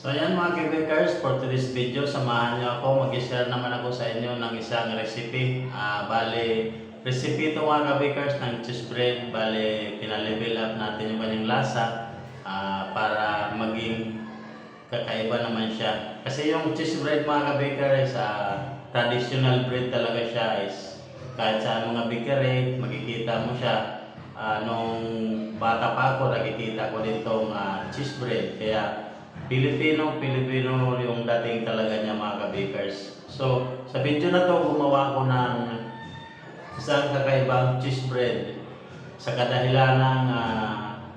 So ayan mga kibikers, for today's video, samahan niyo ako. Mag-share naman ako sa inyo ng isang recipe. Bale, recipe ito mga kibikers ng cheese bread. Bale, pinalevel up natin yung kanyang lasa para maging kakaiba naman siya. Kasi yung cheese bread mga kabikers, traditional bread talaga siya. Is kahit sa mga bakery, makikita mo siya. Nung bata pa ako, nakikita ko ditong cheese bread. Kaya Pilipino yung dating talaga niya mga ka-bakers. So, sa video na to, gumawa ako ng isang kakaibang cheese bread. Sa kadahilan ng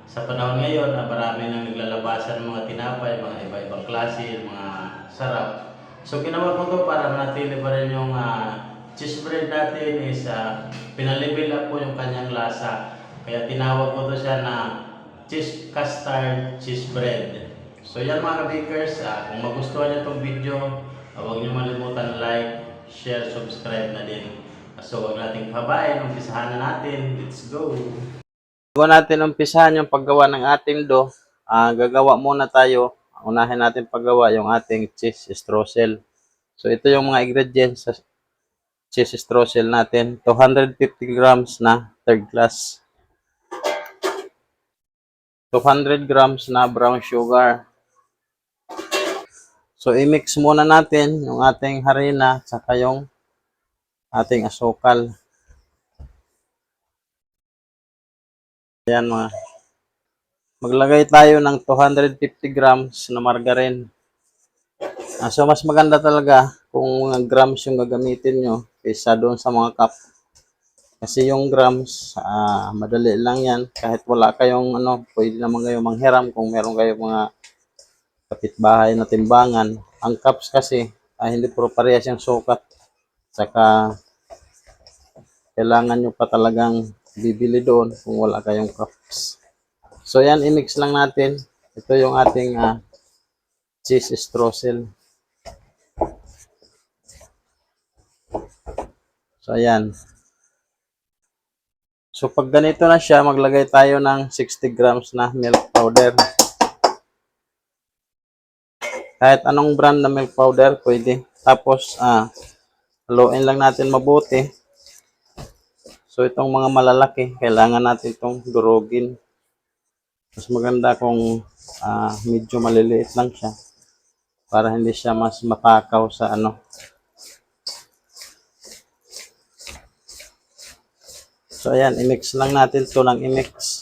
sa panahon ngayon na marami nang naglalabasan ng mga tinapay, mga iba-ibang klase, mga sarap. So, ginawa ko to para manatili pa rin yung cheese bread natin is pinalevel up ko yung kanyang lasa. Kaya tinawag ko to siya na cheese custard cheese bread. So yan mga ka-bakers, kung magustuhan niyo itong video, huwag niyo malimutan like, share, subscribe na din. So huwag nating pabain, umpisahan na natin. Let's go! Bago natin umpisahan yung paggawa ng ating dough, gagawa muna tayo. Unahin natin paggawa yung ating cheese streusel. So ito yung mga ingredients sa cheese streusel natin. 250 grams na third class. 200 grams na brown sugar. So, i-mix muna natin yung ating harina saka yung ating asukal. Ayan mga. Maglagay tayo ng 250 grams na margarine. So, mas maganda talaga kung grams yung gagamitin nyo kaysa doon sa mga cup. Kasi yung grams, madali lang yan. Kahit wala kayong pwede naman kayo manghiram kung meron kayong mga kapitbahay na timbangan. Ang cups kasi, hindi puro parehas yung sukat. Saka, kailangan nyo pa talagang bibili doon kung wala kayong cups. So, yan, i-mix lang natin. Ito yung ating cheese streusel. So, ayan. So, pag ganito na siya, maglagay tayo ng 60 grams na milk powder. Kahit anong brand na milk powder, pwede. Tapos, haluin lang natin mabuti. So, itong mga malalaki, kailangan natin itong durugin. Mas maganda kung medyo maliliit lang siya para hindi siya mas matakaw sa So, ayan, i-mix lang natin ito ng i-mix.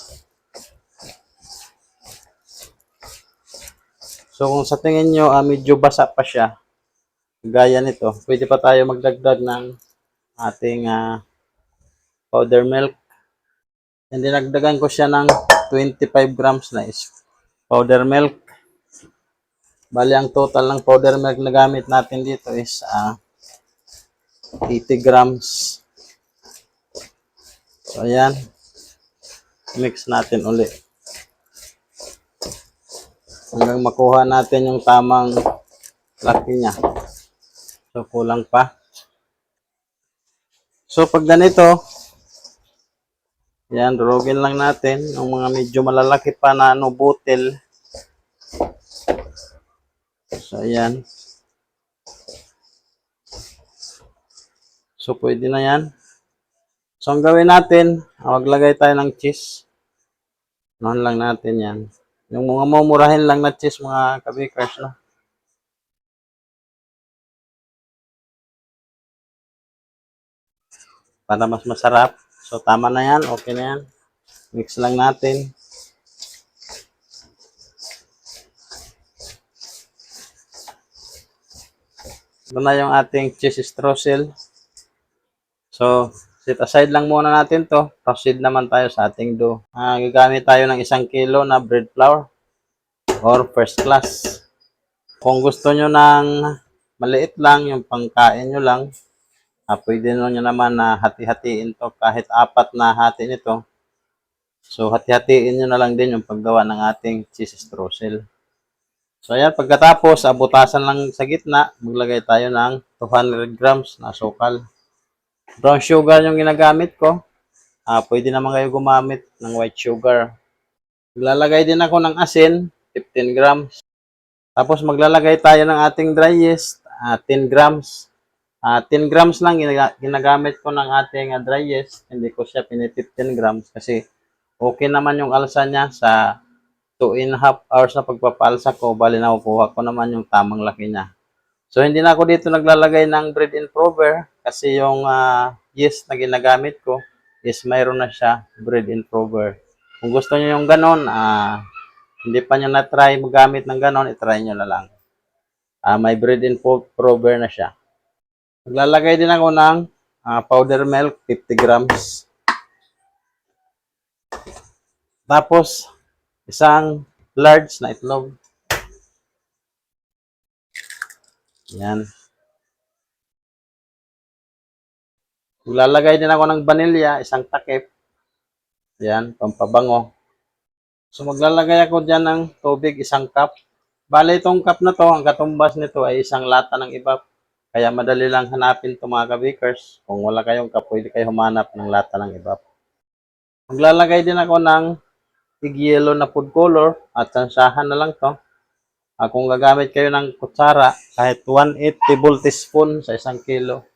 So, kung sa tingin nyo, medyo basa pa siya, gaya nito, pwede pa tayo magdagdag ng ating powder milk. And dinagdagan ko siya ng 25 grams na is powder milk. Bali, ang total ng powder milk na gamit natin dito is 80 grams. So, ayan. Mix natin ulit. Hanggang makuha natin yung tamang laki niya. So, kulang pa. So, pag ganito, yan, durugin lang natin yung mga medyo malalaki pa na butil. So, ayan. So, pwede na yan. So, ang gawin natin, maglagay tayo ng cheese. Noon lang natin yan. Yung mga mumurahin lang na cheese, mga kabikers, no? Para mas masarap. So, tama na yan. Okay na yan. Mix lang natin. Ito na yung ating cheese streusel. So, set aside lang muna natin to. Proceed naman tayo sa ating dough. Gagamit tayo ng 1 kilo na bread flour or first class. Kung gusto nyo ng maliit lang, yung pangkain nyo lang, pwede nyo naman na hati-hatiin to kahit 4 na hati nito. So, hati-hatiin nyo na lang din yung paggawa ng ating cheese streusel. So, ayan, pagkatapos, butasan lang sa gitna, maglagay tayo ng 200 grams na asukal. Brown sugar yung ginagamit ko. Pwede naman kayo gumamit ng white sugar. Maglalagay din ako ng asin, 15 grams. Tapos maglalagay tayo ng ating dry yeast, 10 grams. 10 grams lang ginagamit ko ng ating dry yeast. Hindi ko siya pinit 15 grams kasi okay naman yung alsa niya sa 2.5 hours na pagpapalsa ko. Bali nakukuha ko naman yung tamang laki niya. So hindi na ako dito naglalagay ng bread improver kasi yung yeast na ginagamit ko is mayroon na siya bread improver. Kung gusto niyo yung ganon, hindi pa niyo na-try magamit ng ganon, i-try niyo na lang. May bread improver na siya. Maglalagay din ako ng powder milk, 50 grams. Tapos, isang large na itlog. Yan. Maglalagay din ako ng vanilya, isang takip. Yan, pampabango. So, maglalagay ako dyan ng tubig, isang cup. Bale, itong cup na to, ang katumbas nito ay isang lata ng ibap. Kaya madali lang hanapin ito mga kabikers. Kung wala kayong cup, pwede kayo humanap ng lata ng ibap. Maglalagay din ako ng tig yellow na food color at sansahan na lang to. Kung gagamit kayo ng kutsara, kahit 1/8 tablespoon sa 1 kilo.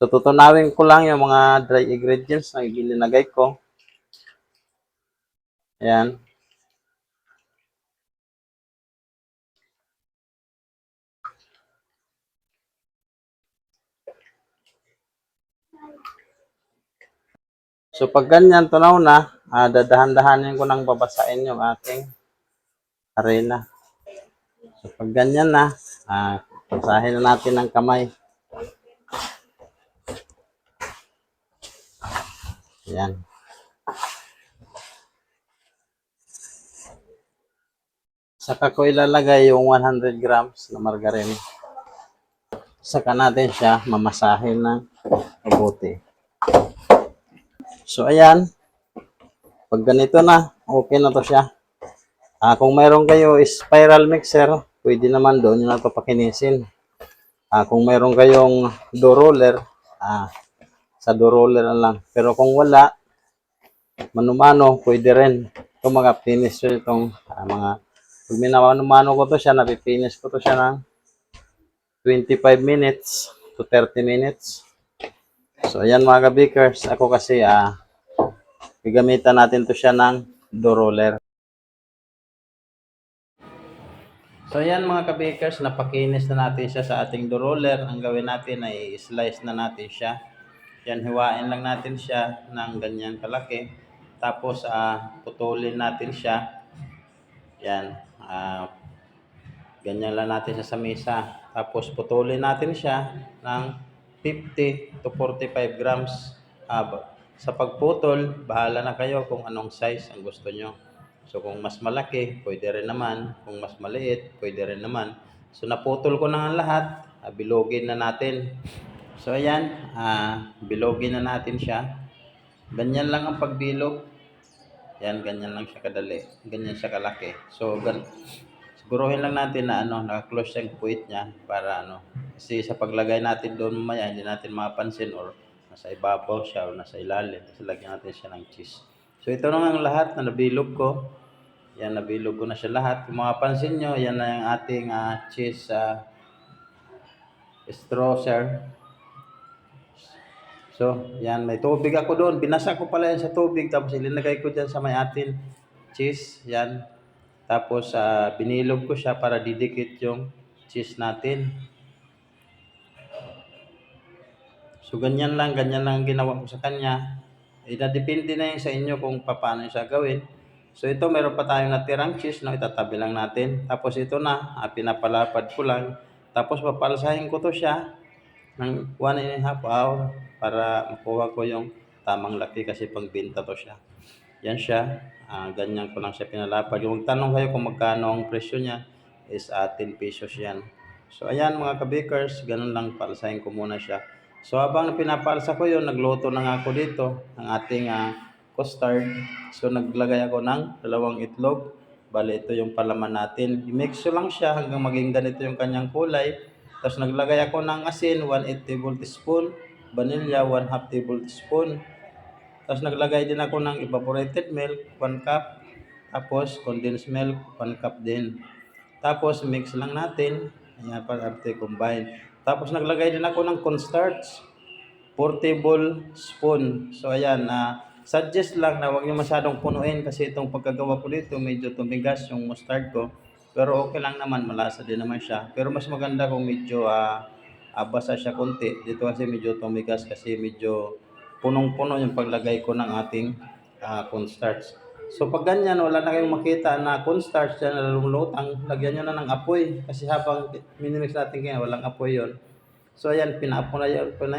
So, tutunawin ko lang yung mga dry ingredients na ilinagay ko. Ayan. So, pag ganyan, tunaw na, dadahan-dahanin ko nang babasain yung aking arena. So, pag ganyan na, basahin na natin ng kamay. Ayan. Saka ko ilalagay yung 100 grams na margarine. Saka natin siya mamasahin ng mabuti. So, ayan. Pag ganito na, okay na to siya. Kung mayroon kayo spiral mixer, pwede naman doon nyo na ito pakinisin. Kung mayroon kayong dough roller, sa dough roller na lang. Pero kung wala, mano-mano, pwede rin. Ito mga finish ko itong mga, pag minamano-mano ko to siya, napipinish ko to siya ng 25 minutes to 30 minutes. So, ayan mga kabikers, ako kasi, gagamitan natin to siya ng dough roller. So ayan mga kabakers, napakinis na natin siya sa ating dough roller. Ang gawin natin ay slice na natin siya. Yan, hiwain lang natin siya ng ganyang kalaki. Tapos putulin natin siya. Yan, ganyan lang natin siya sa mesa. Tapos putulin natin siya ng 50 to 45 grams. Sa pagputol, bahala na kayo kung anong size ang gusto nyo. So kung mas malaki, pwede rin naman. Kung mas maliit, pwede rin naman. So naputol ko na ang lahat, bilogin na natin. So ayan, bilogin na natin siya. Ganyan lang ang pagbilog. Yan, ganyan lang siya kadali. Ganyan siya kalaki. So siguruhin lang natin na naka-close yung puwit niya para kasi sa paglagay natin doon mamaya hindi natin mapansin or nasa ibabaw siya o nasa ilalim kasi lagyan natin siya ng cheese. So ito na ang lahat na nabilog ko. Yan, nabilog ko na siya lahat. Kung mapapansin nyo, yan na yung ating cheese strosser. So, yan, may tubig ako doon. Binasa ko pala yan sa tubig tapos ilinagay ko dyan sa may atin cheese. Yan. Tapos, binilog ko siya para didikit yung cheese natin. So, ganyan lang ang ginawa ko sa kanya. Depende na yun sa inyo kung paano siya gawin. So, ito, meron pa tayong natirang cheese, itatabi lang natin. Tapos, ito na, pinapalapad ko lang. Tapos, papalsahin ko to siya ng 1.5 hour para makuha ko yung tamang laki kasi pagbenta to siya. Yan siya. Ganyan ko lang siya pinalapad. Yung tanong kayo kung magkano ang presyo niya is 10 pesos yan. So ayan mga kabakers, ganun lang palsahin ko muna siya. So habang pinapalsa ko yun, nagluto na nga ako dito ng ating custard. So naglagay ako ng 2 itlog. Bale ito yung palaman natin. I-mix ko lang siya hanggang maging ganito yung kanyang kulay. Tapos naglagay ako ng asin, 1/8 tablespoon, vanilla, 1/2 tablespoon. Tapos naglagay din ako ng evaporated milk, 1 cup. Tapos condensed milk, 1 cup din. Tapos mix lang natin. Ayan, para arte combine. Tapos naglagay din ako ng cornstarch. Portable spoon. So ayan, suggest lang na huwag niyo masyadong punuin kasi itong pagkagawa ko dito medyo tumigas yung mustard ko. Pero okay lang naman, malasa din naman siya. Pero mas maganda kung medyo basa siya konti. Dito kasi medyo tumigas kasi medyo punong-puno yung paglagay ko ng ating cornstarch. So pag ganyan, wala na kayong makita na cornstarch yan na lumulutang, lagyan nyo na ng apoy. Kasi habang minimix natin ganyan, walang apoy yon. So ayan, pinaapo na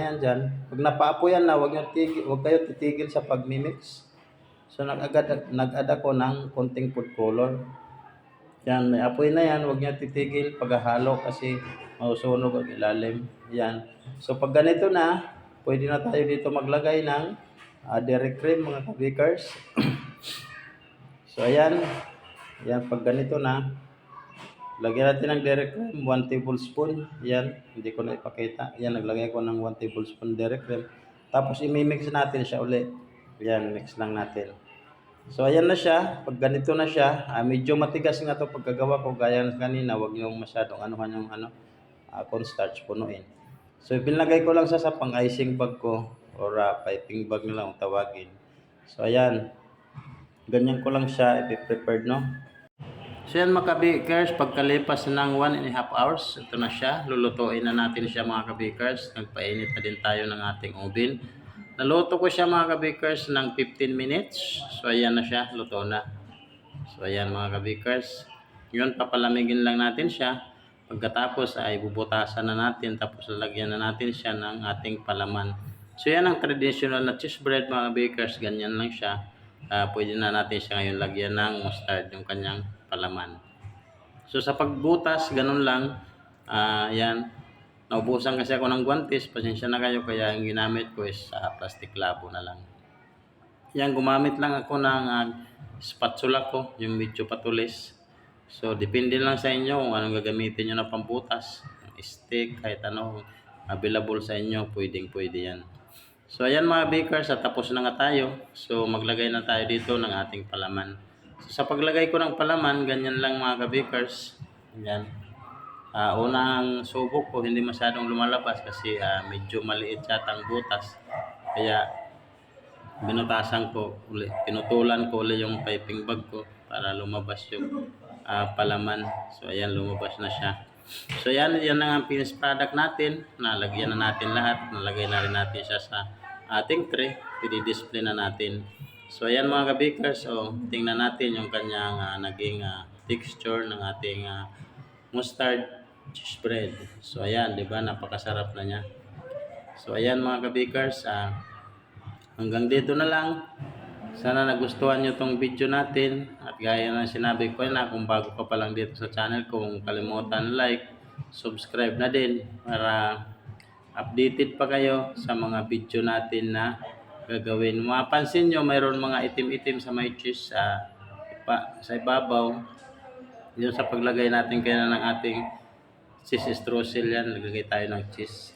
yan dyan. Pag napaapo yan na, huwag kayo titigil sa pagmimix. So nag-add ako ng konting food color. Yan, may apoy na yan, huwag niyo titigil paghahalo kasi mausunog ang ilalim. Yan. So pag ganito na, pwede na tayo dito maglagay ng dairy cream mga kabikers. So ayan, yan pag ganito na, lagyan natin ng dairy cream, 1 tablespoon. Yan, hindi ko na ipakita. Yan, naglagay ko ng 1 tablespoon dairy cream. Tapos imimix natin siya ulit. Yan, mix lang natin. So ayan na siya. Pag ganito na siya, medyo matigas nga to pagkagawa ko gaya ng kanina, wag niyo masyadong anuhan yung cornstarch punuin. So binlagay ko lang sa pang-icing bag ko or piping bag na lang kung tawagin. So ayan. Ganyan ko lang siya i-prepared, no? So yan mga kabikers, pagkalipas ng 1.5 hours, ito na siya. Lulutuin na natin siya mga kabikers. Nagpainit na din tayo ng ating oven. Naluto ko siya mga kabikers ng 15 minutes. So ayan na siya, luto na. So ayan mga kabikers. Yun, papalamigin lang natin siya. Pagkatapos ay bubutasan na natin. Tapos lalagyan na natin siya ng ating palaman. So yan ang traditional na cheese bread mga kabikers. Ganyan lang siya. Pwede na natin siya ngayon lagyan ng mustard, yung kanyang palaman. So sa pagbutas, ganun lang. Yan. Naubusan kasi ako ng guantes, pasensya na kayo, kaya ang ginamit ko is plastic labo na lang. Yan, gumamit lang ako ng spatula ko, yung medyo patulis. So depende lang sa inyo kung anong gagamitin nyo na pambutas. Stick, kahit ano, available sa inyo, pwede yan. So ayan mga bakers, tapos na nga tayo. So maglagay na tayo dito ng ating palaman. So sa paglagay ko ng palaman, ganyan lang mga bakers. Ayan. Unang subok ko, hindi masyadong lumalabas kasi medyo maliit yata ang butas. Kaya binutasan ko uli, pinutulan ko uli yung piping bag ko para lumabas yung palaman. So ayan, lumabas na siya. So yan ang finished product natin. Nalagyan na natin lahat. Nalagay na rin natin siya sa ating tray. I-display na natin. So ayan mga kabikers, tingnan natin yung kanyang naging texture ng ating mustard cheese bread. So ayan, 'di ba? Napakasarap na niya. So ayan mga kabikers, hanggang dito na lang. Sana nagustuhan niyo tong video natin. At gaya ng sinabi ko na, kung bago ka pa lang dito sa channel ko, kung kalimutan like, subscribe na din para updated pa kayo sa mga video natin na gagawin. Mapansin nyo, mayroon mga itim-itim sa may cheese sa ibabaw. Yun sa paglagay natin kaya ng ating cheese streusel yan, naglagay tayo ng cheese.